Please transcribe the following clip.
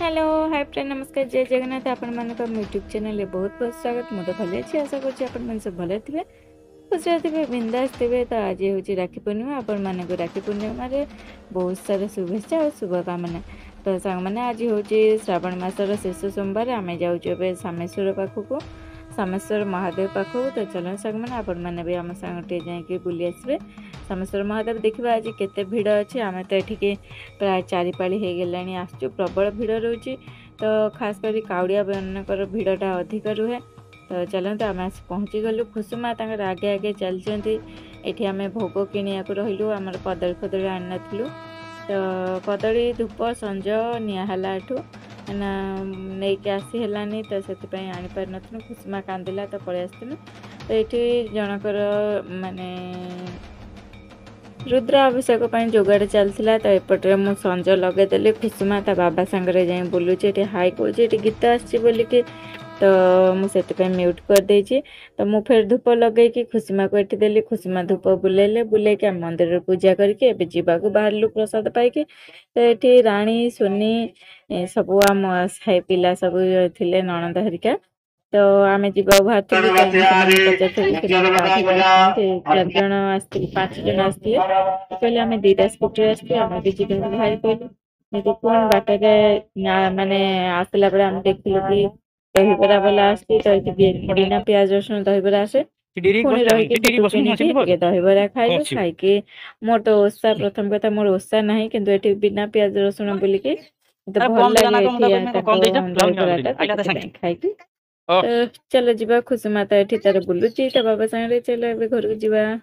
Hello hi friend नमस्कार जय जगन्नाथ आपण मान यूट्यूब चैनल बहुत बहुत स्वागत मुझे भल अच्छी आशा कर सब भले थे खुशी थे बिंदास थे। तो आज हूँ राखी पूर्णिमा आपण मानक राखी पूर्णिमा बहुत सारा शुभेच्छा और शुभकामना। तो सांग मैंने आज हूँ श्रावण मासर शेष सोमवार आम जाऊे सामेश्वर पाखक सामेश्वर महादेव पाखक। तो चलो सांग मैंने आपण मैंने भी आम सांग जाकि बुली आसबे सामेश्वर महादेव देखा आज केते भिड़ अच्छी आम तो ये प्राय 4 पाली हो गलानी आसचु प्रबल भिड़ रोचे। तो खास कर काउड़िया मानकर भिड़टा अधिक रुहे। तो चलते आम आस पहुँची गलु खुसुमा तांकर आगे आगे चलती ये आम भोग किणिया रही आम कदली फदली आनी नथिलु। तो कदली धूप संज निहला एठू नहीं कि आसी हेलानी तो से आनीपार नु खुसुमा कांदिला तो पलि आसलु। तो ये जनकर माने रुद्र अभिषेक जोगाड़ चलता। तो एपटे मु संज लगेदेली खुसुमा ता बाबा सांगरे जाई बुलुचे हाई कौचे गीत आसलिकी तो मुझे म्यूट कर देछि। तो मु फिर धूप लगे कि खुसुमा को एठी देली खुसुमा धूप बुलेले बुले के मंदिर पूजा करके जावाक बाहरलु प्रसाद पाइकी। तो ये राणी सोनी सब आम साई पिला सब थिले ननद हरिका। तो आम जा बाहर 4 जन आसते 5 जन आसते कहले आम 2टा स्कूटी आसते आम भी जी बाहर कहलु कौन बाटे माने आसला बेले आम देखलु कि दहीबरा वाला आसती। तो बिना प्याज रसुण दहीबरा आसे पुणी रही दहीबरा खाइलु खाई मोर तो ओषा प्रथम कथा मोर ओषा ना कि बिना प्याज रसुण बोलिकी तो भल लगे खाई। चलो जीवा खुसुमा तो ये तार बुलुची तो बाबा सांगे चलो ए घर को जीवा।